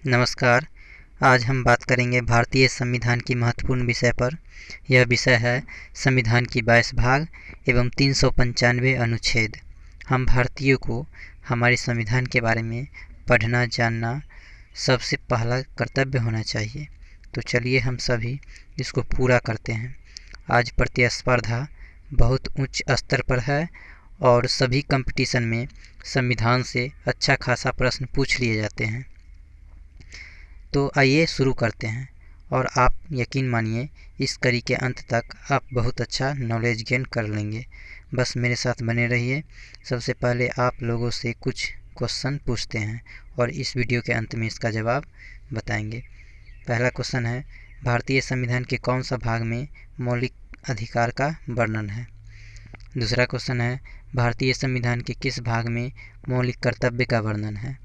नमस्कार। आज हम बात करेंगे भारतीय संविधान की महत्वपूर्ण विषय पर। यह विषय है संविधान की 22 भाग एवं 395 अनुच्छेद। हम भारतीयों को हमारे संविधान के बारे में पढ़ना जानना सबसे पहला कर्तव्य होना चाहिए। तो चलिए हम सभी इसको पूरा करते हैं। आज प्रतिस्पर्धा बहुत उच्च स्तर पर है और सभी कंपटीशन में संविधान से अच्छा खासा प्रश्न पूछ लिए जाते हैं। तो आइए शुरू करते हैं और आप यकीन मानिए इस कड़ी के अंत तक आप बहुत अच्छा नॉलेज गेन कर लेंगे। बस मेरे साथ बने रहिए। सबसे पहले आप लोगों से कुछ क्वेश्चन पूछते हैं और इस वीडियो के अंत में इसका जवाब बताएंगे। पहला क्वेश्चन है, भारतीय संविधान के कौन सा भाग में मौलिक अधिकार का वर्णन है। दूसरा क्वेश्चन है, भारतीय संविधान के किस भाग में मौलिक कर्तव्य का वर्णन है।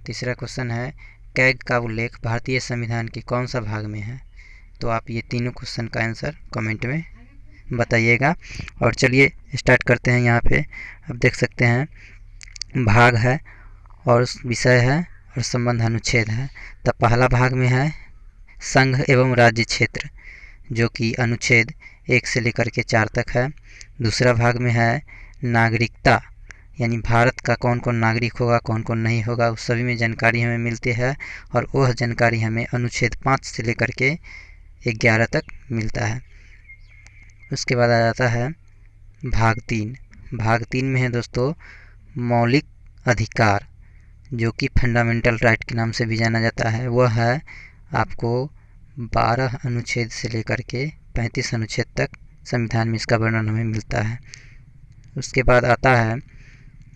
तीसरा क्वेश्चन है, कैग का उल्लेख भारतीय संविधान के कौन सा भाग में है। तो आप ये तीनों क्वेश्चन का आंसर कमेंट में बताइएगा। और चलिए स्टार्ट करते हैं। यहाँ पे आप देख सकते हैं भाग है और विषय है और संबंध अनुच्छेद है। तो पहला भाग में है संघ एवं राज्य क्षेत्र, जो कि अनुच्छेद 1 से लेकर के 4 तक है। दूसरा भाग में है नागरिकता, यानी भारत का कौन कौन नागरिक होगा कौन कौन नहीं होगा, उस सभी में जानकारी हमें मिलती है और वह जानकारी हमें अनुच्छेद 5 से लेकर के 11 तक मिलता है। उसके बाद आ जाता है भाग 3। भाग 3 में है दोस्तों मौलिक अधिकार, जो कि फंडामेंटल राइट के नाम से भी जाना जाता है। वह है आपको 12 अनुच्छेद से लेकर के 35 अनुच्छेद तक संविधान में इसका वर्णन हमें मिलता है। उसके बाद आता है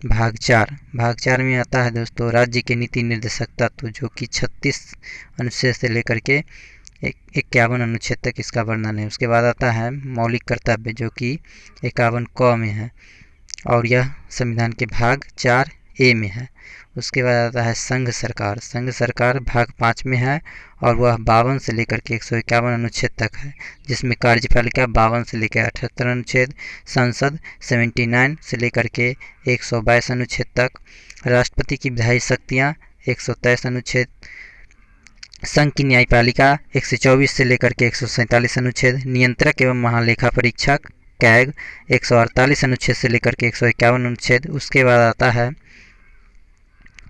भाग 4। भाग 4 में आता है दोस्तों राज्य के नीति निर्देशक तत्व, जो कि 36 अनुच्छेद से लेकर के 51 अनुच्छेद तक इसका वर्णन है। उसके बाद आता है मौलिक कर्तव्य, जो कि 51 क में है और यह संविधान के भाग 4A में है। उसके बाद आता है संघ सरकार। संघ सरकार भाग 5 में है और वह 52 से लेकर के 151 अनुच्छेद तक है, जिसमें कार्यपालिका 52 से लेकर 78 अनुच्छेद, संसद 79 से लेकर के 122 अनुच्छेद तक, राष्ट्रपति की विधायी शक्तियाँ 123 अनुच्छेद, संघ की न्यायपालिका 124 से लेकर के 147 अनुच्छेद, नियंत्रक एवं महालेखा परीक्षक कैग 148 अनुच्छेद से लेकर के 151 अनुच्छेद।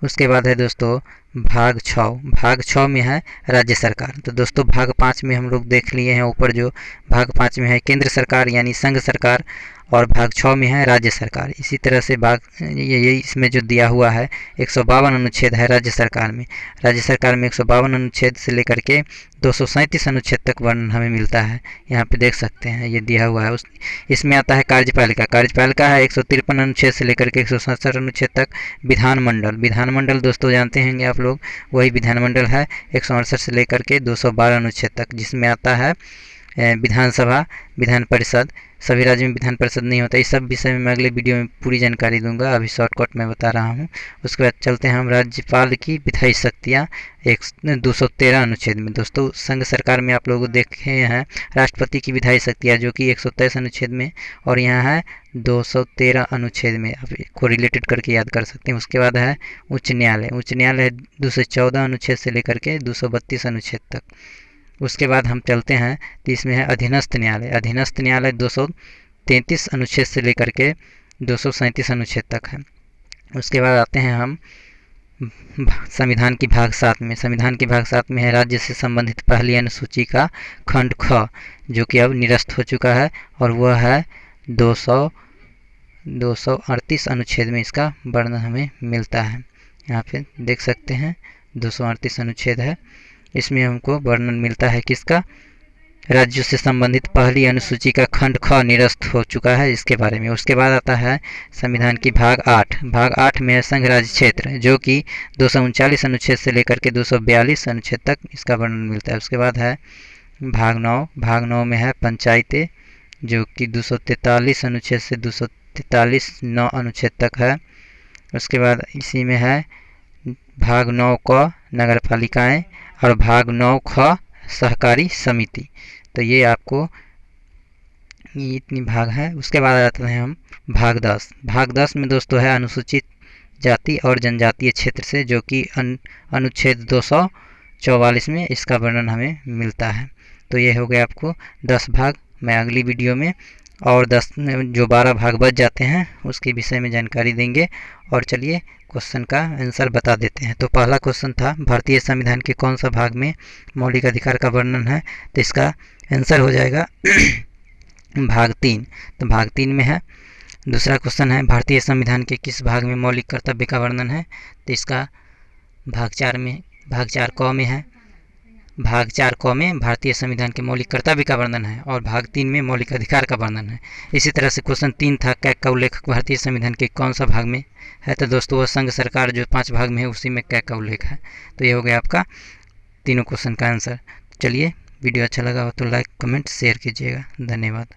उसके बाद है दोस्तों भाग 6। भाग 6 में है राज्य सरकार। तो दोस्तों भाग 5 में हम लोग देख लिए हैं ऊपर, जो भाग 5 में है केंद्र सरकार यानी संघ सरकार और भाग 6 में है राज्य सरकार। इसी तरह से भाग ये इसमें जो दिया हुआ है 152 अनुच्छेद है राज्य सरकार में। राज्य सरकार में 152 अनुच्छेद से लेकर के 237 अनुच्छेद तक वर्णन हमें मिलता है। यहाँ पे देख सकते हैं ये दिया हुआ है। इसमें आता है कार्यपालिका। कार्यपालिका है 153 अनुच्छेद से लेकर के 167 अनुच्छेद तक। विधानमंडल दोस्तों जानते होंगे आप लोग, वही विधानमंडल है 168 से लेकर के 212 अनुच्छेद तक, जिसमें आता है विधानसभा, विधान परिषद। सभी राज्यों में विधान परिषद नहीं होता। इस सब विषय में मैं अगले वीडियो में पूरी जानकारी दूंगा, अभी शॉर्टकट में बता रहा हूँ। उसके बाद चलते हैं हम राज्यपाल की विधायी शक्तियाँ 213 अनुच्छेद में। दोस्तों संघ सरकार में आप लोग देखे हैं राष्ट्रपति की विधायी शक्तियाँ, जो कि 123 अनुच्छेद में, और यहाँ है 213 अनुच्छेद में। आप को रिलेटेड करके याद कर सकते हैं। उसके बाद है उच्च न्यायालय। उच्च न्यायालय 214 अनुच्छेद से लेकर के 232 अनुच्छेद तक। उसके बाद हम चलते हैं तो इसमें है अधीनस्थ न्यायालय। अधीनस्थ न्यायालय 233 अनुच्छेद से लेकर के 237 अनुच्छेद तक है। उसके बाद आते हैं हम संविधान की भाग 7 में। संविधान की भाग 7 में है राज्य से संबंधित पहली अनुसूची का खंड ख, जो कि अब निरस्त हो चुका है और वह है 238 अनुच्छेद में इसका वर्णन हमें मिलता है। यहाँ पे देख सकते हैं 238 अनुच्छेद है। इसमें हमको वर्णन मिलता है किसका, राज्यों से संबंधित पहली अनुसूची का खंड ख निरस्त हो चुका है, इसके बारे में। उसके बाद आता है संविधान की भाग 8। भाग 8 में है संघ राज्य क्षेत्र, जो कि 239 अनुच्छेद से लेकर के 242 अनुच्छेद तक इसका वर्णन मिलता है। उसके बाद है भाग 9। भाग 9 में है पंचायतें, जो कि 243 अनुच्छेद से 243 9 अनुच्छेद तक है। उसके बाद इसी में है भाग 9 क नगर पालिकाएँ और भाग 9 ख सहकारी समिति। तो ये आपको ये इतनी भाग है। उसके बाद आते हैं हम भाग 10। भाग 10 में दोस्तों है अनुसूचित जाति और जनजातीय क्षेत्र से, जो कि अनुच्छेद 44 में इसका वर्णन हमें मिलता है। तो ये हो गया आपको 10 भाग। मैं अगली वीडियो में और 10 जो 12 भाग बच जाते हैं उसके विषय में जानकारी देंगे। और चलिए क्वेश्चन का आंसर बता देते हैं। तो पहला क्वेश्चन था भारतीय संविधान के कौन सा भाग में मौलिक अधिकार का वर्णन है, तो इसका आंसर हो जाएगा भाग 3। तो भाग 3 में है। दूसरा क्वेश्चन है भारतीय संविधान के किस भाग में मौलिक कर्तव्य का वर्णन है, तो इसका भाग 4 क में है। भाग 4 क में भारतीय संविधान के मौलिक कर्तव्य का वर्णन है और भाग 3 में मौलिक अधिकार का वर्णन है। इसी तरह से क्वेश्चन 3 था कैग का उल्लेख भारतीय संविधान के कौन सा भाग में है, तो दोस्तों वह संघ सरकार जो 5 भाग में है उसी में कैग का उल्लेख है। तो ये हो गया आपका तीनों क्वेश्चन का आंसर। चलिए वीडियो अच्छा लगा हो तो लाइक कमेंट शेयर कीजिएगा। धन्यवाद।